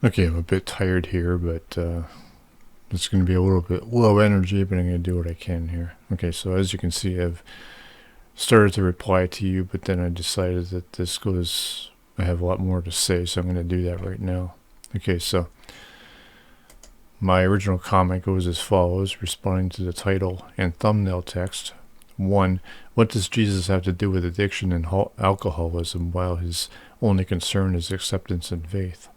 Okay, I'm a bit tired here, but it's going to be a little bit low energy, but I'm going to do what I can here. Okay, so as you can see, I've started to reply to you, but then I decided that I have a lot more to say, so I'm going to do that right now. Okay, so my original comment goes as follows, responding to the title and thumbnail text. 1. What does Jesus have to do with addiction and alcoholism while his only concern is acceptance and faith?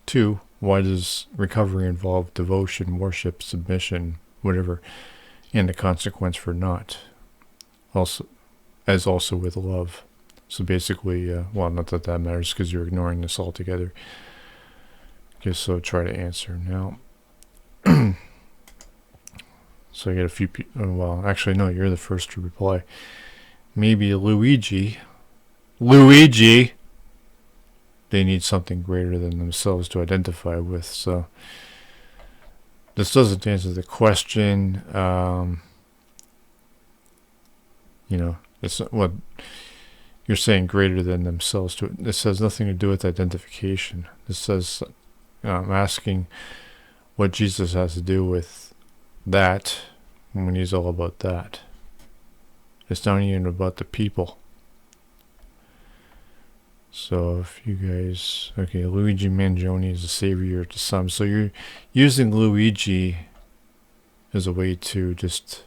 2. Why does recovery involve devotion, worship, submission, whatever, and the consequence for not? Also with love. So basically, well, not that that matters because you're ignoring this altogether. Okay, so try to answer now. So I get a few people. Well, actually, no, you're the first to reply. Maybe Luigi. Luigi! They need something greater than themselves to identify with. So this doesn't answer the question. It's what you're saying, greater than themselves. This has nothing to do with identification. This says I'm asking what Jesus has to do with that when he's all about that. It's not even about the people. So if you guys, okay, Luigi Mangione is the savior to some. So you're using Luigi as a way to just,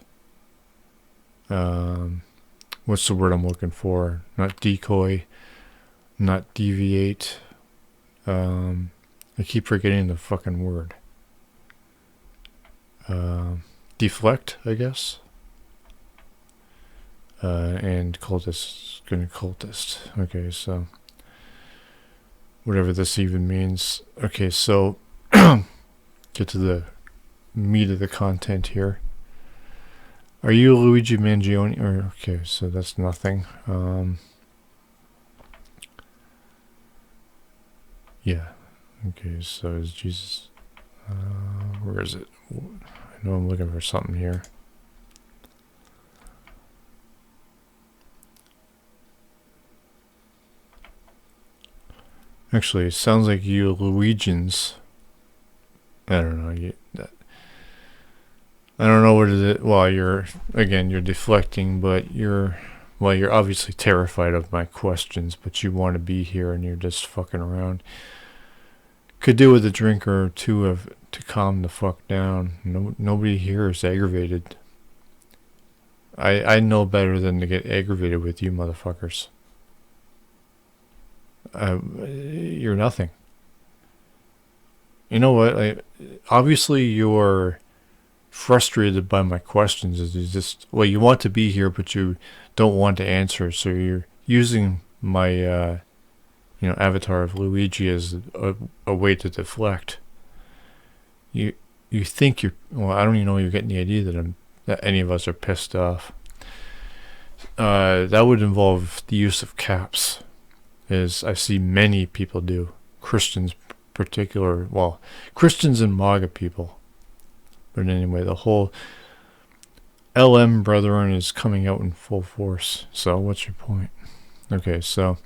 what's the word I'm looking for? Not decoy, not deviate. I keep forgetting the fucking word. Deflect, I guess. And cultist, gonna cultist. Okay, so whatever this even means. Okay, so get to the meat of the content here. Are you Luigi Mangione? Or okay, so that's nothing. Yeah. Okay, so is Jesus? Where is it? I know I'm looking for something here. Actually, it sounds like you Luigians. I don't know. I don't know what it is. Well, you're deflecting, but you're obviously terrified of my questions, but you want to be here and you're just fucking around. Could do with a drink or two to calm the fuck down. Nobody here is aggravated. I know better than to get aggravated with you motherfuckers. You're nothing. You know what? Obviously you're frustrated by my questions. Is you just, well, you want to be here, but you don't want to answer. So you're using my avatar of Luigi as a way to deflect. You think you're, well, I don't even know you're getting the idea that any of us are pissed off. That would involve the use of caps, as I see many people do. Christians particular, well, Christians and MAGA people. But anyway, the whole LM brethren is coming out in full force. So what's your point? Okay, so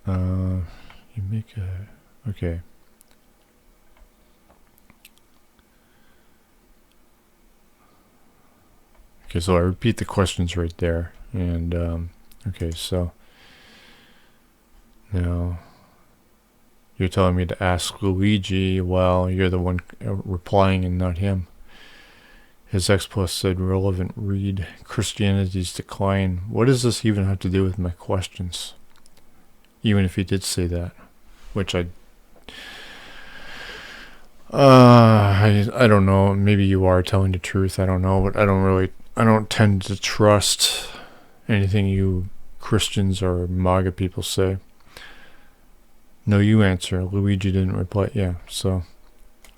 you make a, okay. Okay, so I repeat the questions right there. And, okay, so now you're telling me to ask Luigi while you're the one replying and not him. His X Plus said, relevant read, Christianity's decline. What does this even have to do with my questions? Even if he did say that, which I don't know. Maybe you are telling the truth. I don't know, but I don't tend to trust anything you Christians or MAGA people say. No, you answer. Luigi didn't reply. Yeah, so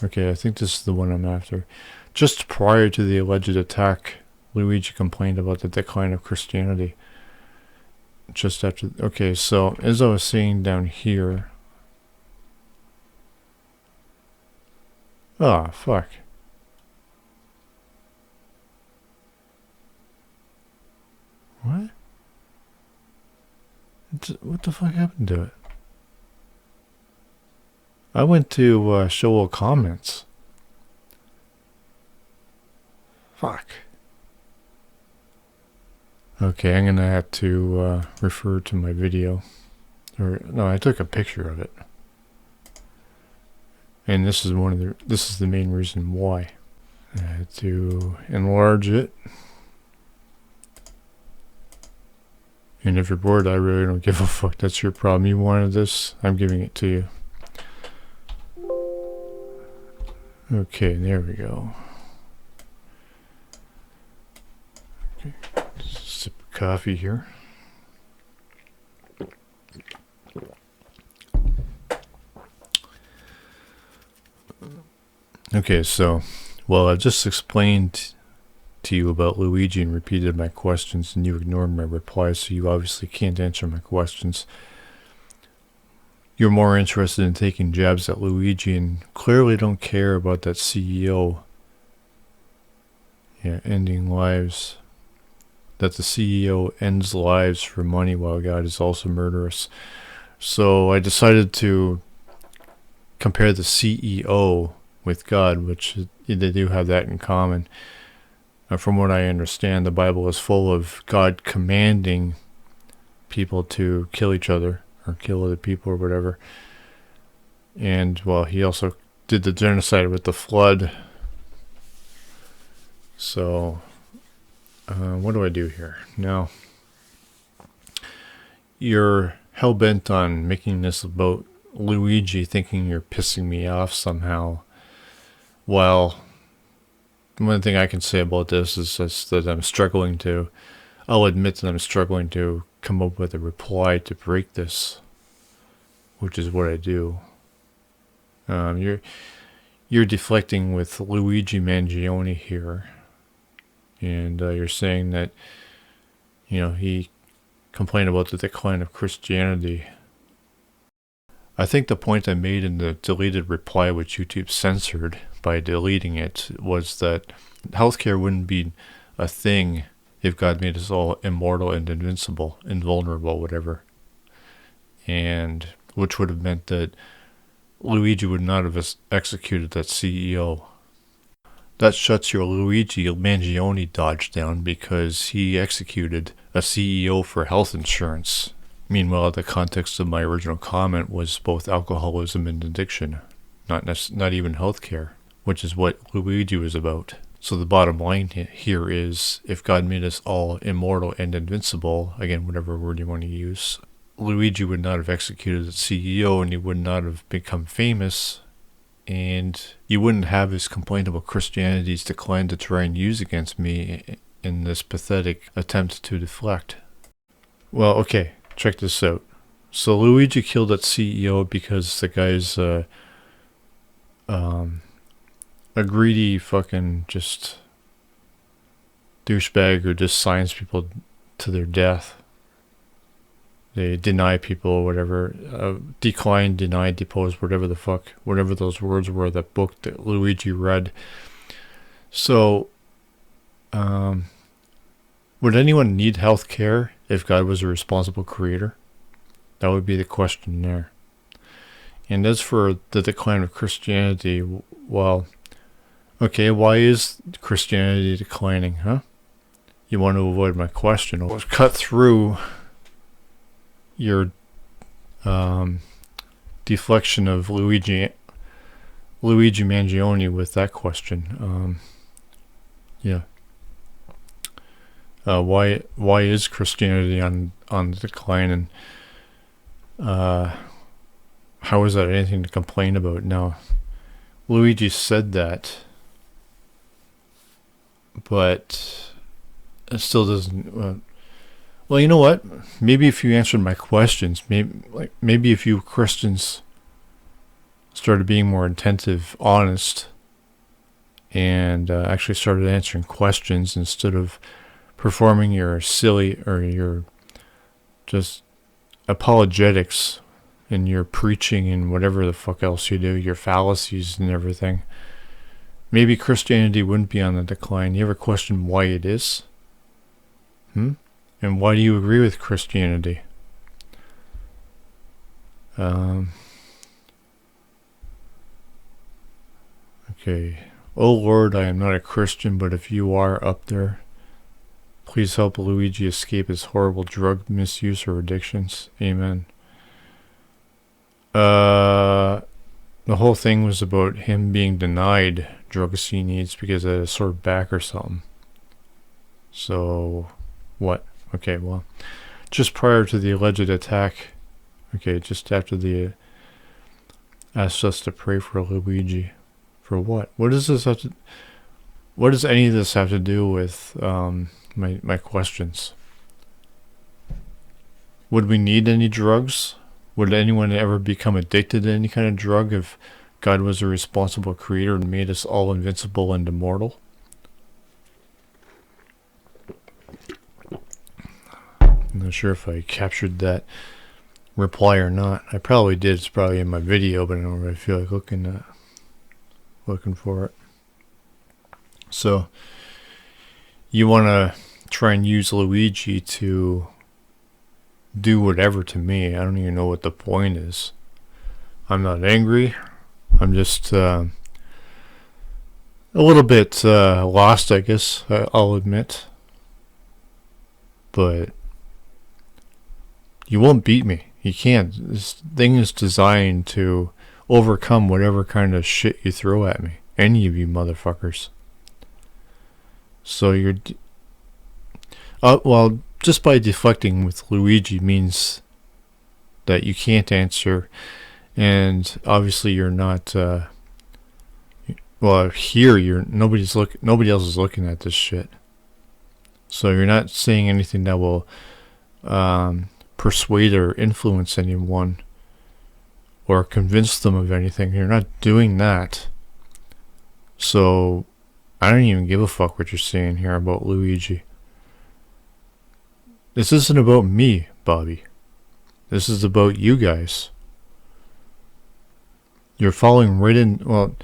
okay, I think this is the one I'm after. Just prior to the alleged attack, Luigi complained about the decline of Christianity. Just after, okay, so as I was saying down here, fuck. What? What the fuck happened to it? I went to show all comments. Fuck. Okay, I'm gonna have to refer to my video. Or no, I took a picture of it. And this is the main reason why. I had to enlarge it. And if you're bored, I really don't give a fuck. That's your problem. You wanted this, I'm giving it to you. Okay, there we go. Okay, sip of coffee here. Okay, so, well, I've just explained to you about Luigi and repeated my questions, and you ignored my replies, so you obviously can't answer my questions. You're more interested in taking jabs at Luigi and clearly don't care about that CEO. Yeah, ending lives. That the CEO ends lives for money while God is also murderous. So I decided to compare the CEO with God, which they do have that in common. From what I understand, the Bible is full of God commanding people to kill each other or kill other people or whatever. And, well, he also did the genocide with the flood. So, what do I do here? Now, you're hell-bent on making this about Luigi, thinking you're pissing me off somehow. Well, one thing I can say about this is just that I'll admit that I'm struggling to come up with a reply to break this, which is what I do. You're deflecting with Luigi Mangione here, and you're saying that, he complained about the decline of Christianity. I think the point I made in the deleted reply, which YouTube censored by deleting it, was that healthcare wouldn't be a thing if God made us all immortal and invincible, invulnerable, whatever. And which would have meant that Luigi would not have executed that CEO. That shuts your Luigi Mangione dodge down because he executed a CEO for health insurance. Meanwhile, the context of my original comment was both alcoholism and addiction, not even healthcare, which is what Luigi was about. So the bottom line here is, if God made us all immortal and invincible, again, whatever word you want to use, Luigi would not have executed the CEO, and he would not have become famous, and you wouldn't have his complaint about Christianity's decline to try and use against me in this pathetic attempt to deflect. Well, okay, check this out. So Luigi killed that CEO because the guy's a greedy fucking just douchebag who just signs people to their death. They deny people or whatever, decline, deny, depose, whatever those words were, that book that Luigi read. So, would anyone need health care if God was a responsible creator? That would be the question there. And as for the decline of Christianity, well, okay, why is Christianity declining, huh? You want to avoid my question. I'll cut through your deflection of Luigi Mangione with that question. Yeah. Why is Christianity on the decline, and how is that anything to complain about? Now, Luigi said that, but it still doesn't. Well, you know what? Maybe if you answered my questions, maybe if you Christians started being more attentive, honest, and actually started answering questions instead of performing your silly or your just apologetics and your preaching and whatever the fuck else you do, your fallacies and everything, maybe Christianity wouldn't be on the decline. You ever question why it is? And why do you agree with Christianity? Okay. Oh Lord, I am not a Christian, but if you are up there, please help Luigi escape his horrible drug misuse or addictions. Amen. The whole thing was about him being denied drugs he needs because of a sore back or something. So, what? Okay, well, just prior to the alleged attack, okay, just after the asked us to pray for Luigi. For what? What does this have to? What does any of this have to do with my questions? Would we need any drugs? Would anyone ever become addicted to any kind of drug if God was a responsible creator and made us all invincible and immortal? I'm not sure if I captured that reply or not. I probably did. It's probably in my video, but I don't really feel like looking for it. So you want to try and use Luigi to do whatever to me. I don't even know what the point is. I'm not angry. I'm just a little bit lost, I guess, I'll admit. But you won't beat me. You can't. This thing is designed to overcome whatever kind of shit you throw at me. Any of you motherfuckers. So you're... well, just by deflecting with Luigi means that you can't answer, and obviously you're not... well, here nobody else is looking at this shit. So you're not saying anything that will persuade or influence anyone or convince them of anything. You're not doing that. So I don't even give a fuck what you're saying here about Luigi. This isn't about me, Bobby. This is about you guys. You're falling right in... Well,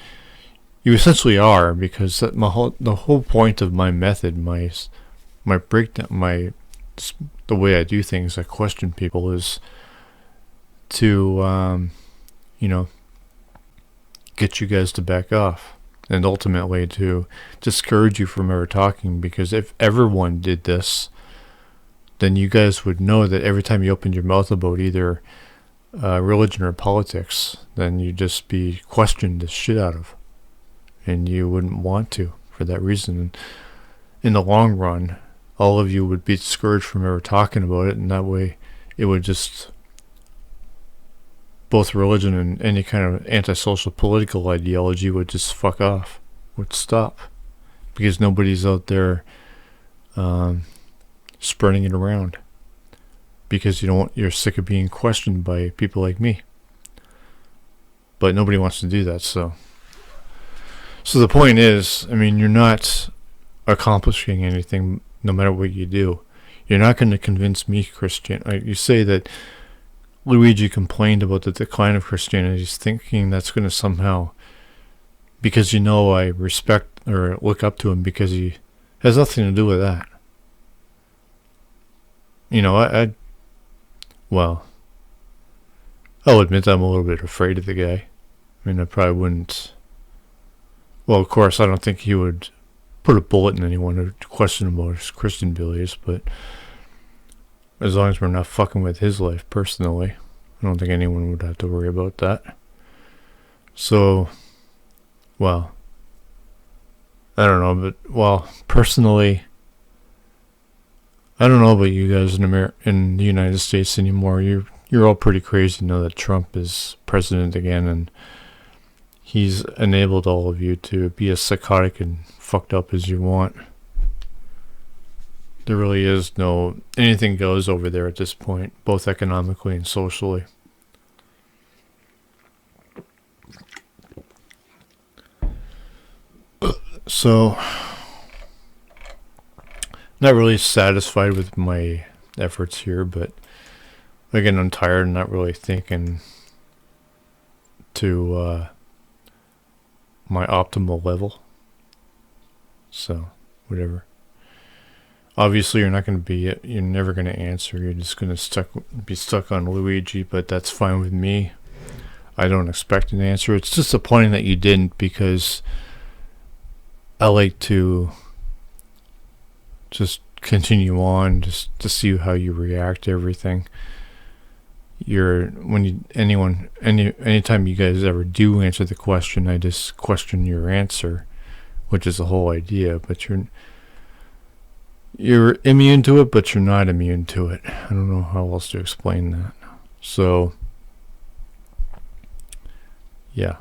you essentially are, because the whole point of my method, my breakdown, the way I do things, I question people, is to, get you guys to back off. And ultimately to discourage you from ever talking, because if everyone did this, then you guys would know that every time you opened your mouth about either religion or politics, then you'd just be questioned the shit out of. And you wouldn't want to for that reason. And in the long run, all of you would be discouraged from ever talking about it, and that way it would just... both religion and any kind of antisocial political ideology would just fuck off, would stop, because nobody's out there spreading it around, because you're sick of being questioned by people like me. But nobody wants to do that. So the point is, I mean, you're not accomplishing anything no matter what you do. You're not going to convince me, Christian. You say that Luigi complained about the decline of Christianity, thinking that's going to somehow, because I respect or look up to him, because he has nothing to do with that. I'll admit I'm a little bit afraid of the guy. I mean, I probably wouldn't... Well, of course, I don't think he would put a bullet in anyone or question about his Christian beliefs, but as long as we're not fucking with his life personally, I don't think anyone would have to worry about that. So, well, I don't know, but, personally, I don't know about you guys in the United States anymore. You're all pretty crazy to know that Trump is president again, and he's enabled all of you to be as psychotic and fucked up as you want. There really is no... anything goes over there at this point, both economically and socially. So, not really satisfied with my efforts here, but again, I'm tired and not really thinking to my optimal level. So, whatever. Obviously, you're never going to answer. You're just going to be stuck on Luigi, but that's fine with me. I don't expect an answer. It's disappointing that you didn't, because I like to just continue on just to see how you react to everything. Anytime you guys ever do answer the question, I just question your answer, which is the whole idea. But you're immune to it, but you're not immune to it. I don't know how else to explain that. So, yeah.